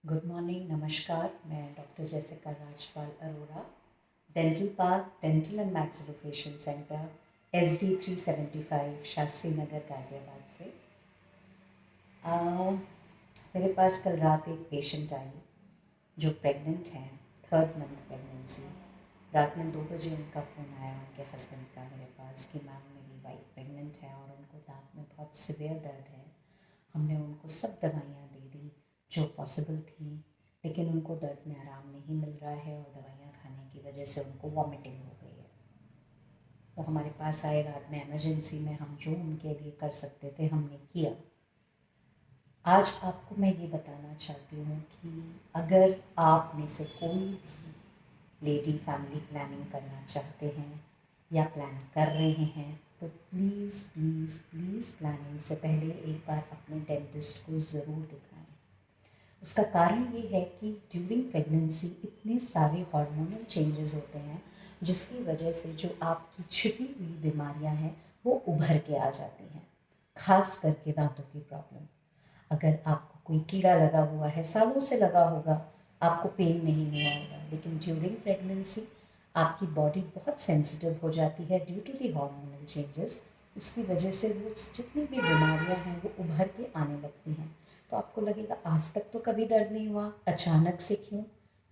Good morning, नमस्कार। मैं doctor Jessica Rajpal Arora, dental park dental and maxillofacial centre, SD 375, Shastri Nagar, Ghaziabad से। मेरे पास कल रात एक पेशेंट आई जो प्रेग्नेंट है, 3rd मंथ प्रेगनेंसी। रात में 2 बजे उनका फ़ोन आया उनके हस्बैंड का मेरे पास कि मैम मेरी वाइफ प्रेग्नेंट है और उनको दांत में बहुत सिवियर दर्द है। हमने उनको सब दवाइयाँ दे दी जो पॉसिबल थी, लेकिन उनको दर्द में आराम नहीं मिल रहा है और दवाइयाँ खाने की वजह से उनको वॉमिटिंग हो गई है। वो हमारे पास आए रात में इमरजेंसी में। हम जो उनके लिए कर सकते थे हमने किया। आज आपको मैं ये बताना चाहती हूँ कि अगर आप में से कोई भी लेडी फैमिली प्लानिंग करना चाहते हैं या प्लान कर रहे हैं तो प्लीज़ प्लीज़ प्लीज़ प्लानिंग से पहले एक बार अपने डेंटिस्ट को ज़रूर दिखाएं। उसका कारण ये है कि ड्यूरिंग प्रेगनेंसी इतने सारे हार्मोनल चेंजेस होते हैं जिसकी वजह से जो आपकी छिपी हुई बीमारियां हैं वो उभर के आ जाती हैं, खास करके दांतों की प्रॉब्लम। अगर आपको कोई कीड़ा लगा हुआ है, सालों से लगा होगा, आपको पेन नहीं हुआ होगा, लेकिन ड्यूरिंग प्रेगनेंसी आपकी बॉडी बहुत सेंसिटिव हो जाती है due to the hormonal changes. उसकी वजह से वो जितनी भी बीमारियां हैं वो उभर के आने लगती हैं। तो आपको लगेगा आज तक तो कभी दर्द नहीं हुआ, अचानक से क्यों?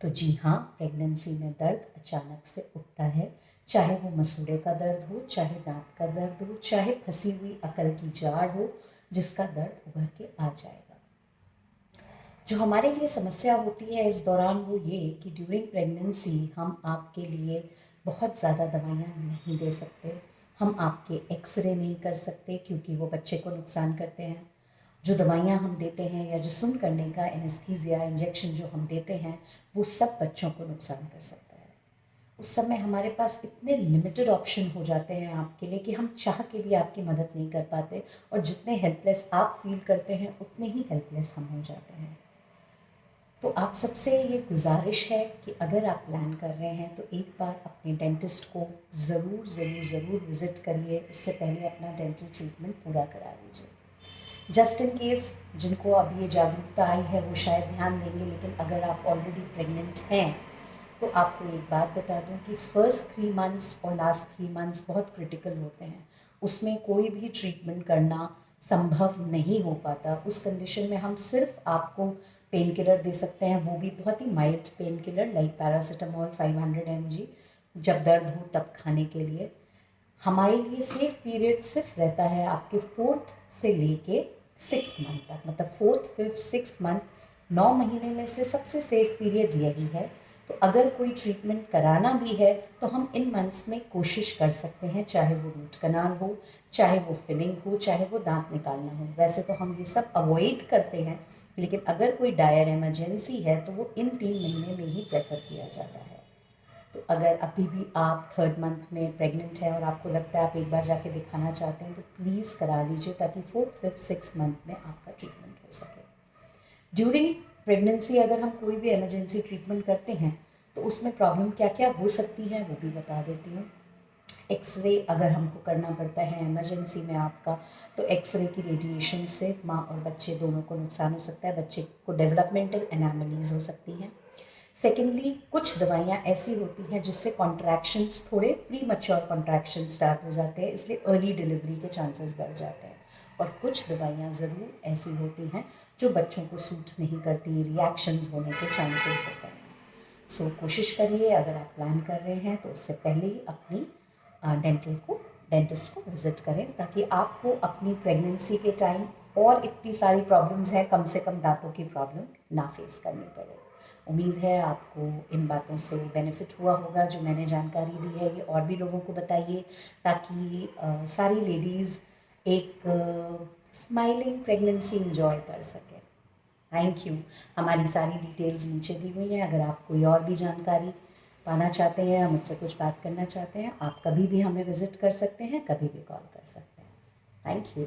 तो जी हाँ, प्रेगनेंसी में दर्द अचानक से उठता है। चाहे वो मसूड़े का दर्द हो, चाहे दांत का दर्द हो, चाहे फंसी हुई अकल की जाड़ हो, जिसका दर्द उभर के आ जाएगा। जो हमारे लिए समस्या होती है इस दौरान वो ये कि ड्यूरिंग प्रेगनेंसी हम आपके लिए बहुत ज़्यादा दवाइयाँ नहीं दे सकते। हम आपके एक्सरे नहीं कर सकते क्योंकि वो बच्चे को नुकसान करते हैं। जो दवाइयाँ हम देते हैं या जो सुन करने का एनेस्थीसिया इंजेक्शन जो हम देते हैं वो सब बच्चों को नुकसान कर सकता है। उस समय हमारे पास इतने लिमिटेड ऑप्शन हो जाते हैं आपके लिए कि हम चाह के भी आपकी मदद नहीं कर पाते, और जितने हेल्पलेस आप फील करते हैं उतने ही हेल्पलेस हम हो जाते हैं। तो आप सबसे ये गुजारिश है कि अगर आप प्लान कर रहे हैं तो एक बार अपने डेंटिस्ट को ज़रूर ज़रूर ज़रूर विज़िट करिए। उससे पहले अपना डेंटल ट्रीटमेंट पूरा करा लीजिए। जस्ट इन केस जिनको अब ये जागरूकता आई है वो शायद ध्यान देंगे, लेकिन अगर आप ऑलरेडी प्रेग्नेंट हैं तो आपको एक बात बता दूं कि फर्स्ट 3 मंथ्स और लास्ट 3 मंथ्स बहुत क्रिटिकल होते हैं। उसमें कोई भी ट्रीटमेंट करना संभव नहीं हो पाता। उस कंडीशन में हम सिर्फ आपको पेन किलर दे सकते हैं, वो भी बहुत ही mild pain killer like paracetamol 500 mg जब दर्द हो तब खाने के लिए। हमारे लिए सेफ पीरियड सिर्फ रहता है आपके 4th से लेके 6th मंथ तक, मतलब 4th 5th 6th मंथ। 9 महीने में से सबसे सेफ पीरियड यही है। तो अगर कोई ट्रीटमेंट कराना भी है तो हम इन मंथ्स में कोशिश कर सकते हैं, चाहे वो रूट कनाल हो, चाहे वो फिलिंग हो, चाहे वो दांत निकालना हो। वैसे तो हम ये सब अवॉइड करते हैं, लेकिन अगर कोई डायर इमरजेंसी है तो वो इन 3 महीने में ही प्रेफर किया जाता है। तो अगर अभी भी आप 3rd मंथ में प्रेग्नेंट हैं और आपको लगता है आप एक बार जाके दिखाना चाहते हैं तो प्लीज़ करा लीजिए, ताकि 4th 5th 6th मंथ में आपका ट्रीटमेंट हो सके। ड्यूरिंग प्रेगनेंसी अगर हम कोई भी इमरजेंसी ट्रीटमेंट करते हैं तो उसमें प्रॉब्लम क्या क्या हो सकती है वो भी बता देती हूँ। एक्सरे अगर हमको करना पड़ता है इमरजेंसी में आपका, तो एक्सरे की रेडिएशन से माँ और बच्चे दोनों को नुकसान हो सकता है। बच्चे को डेवलपमेंटल एनामलीज हो सकती हैं। सेकेंडली, कुछ दवाइयाँ ऐसी होती हैं जिससे कॉन्ट्रैक्शंस, थोड़े प्री मच्योर कॉन्ट्रैक्शन स्टार्ट हो जाते हैं, इसलिए अर्ली डिलीवरी के चांसेस बढ़ जाते हैं। और कुछ दवाइयाँ ज़रूर ऐसी होती हैं जो बच्चों को सूट नहीं करती, रिएक्शंस होने के चांसेस होते हैं। सो कोशिश करिए अगर आप प्लान कर रहे हैं तो उससे पहले ही अपनी डेंटिस्ट को विज़िट करें, ताकि आपको अपनी प्रेगनेंसी के टाइम और इतनी सारी प्रॉब्लम्स हैं, कम से कम दांतों की प्रॉब्लम ना फेस करनी पड़े। उम्मीद है आपको इन बातों से बेनिफिट हुआ होगा। जो मैंने जानकारी दी है ये और भी लोगों को बताइए, ताकि सारी लेडीज़ एक स्माइलिंग प्रेगनेंसी इंजॉय कर सकें। Thank you. हमारी सारी डिटेल्स नीचे दी हुई हैं। अगर आप कोई और भी जानकारी पाना चाहते हैं या मुझसे कुछ बात करना चाहते हैं, आप कभी भी हमें विज़िट कर सकते हैं, कभी भी कॉल कर सकते हैं। Thank you.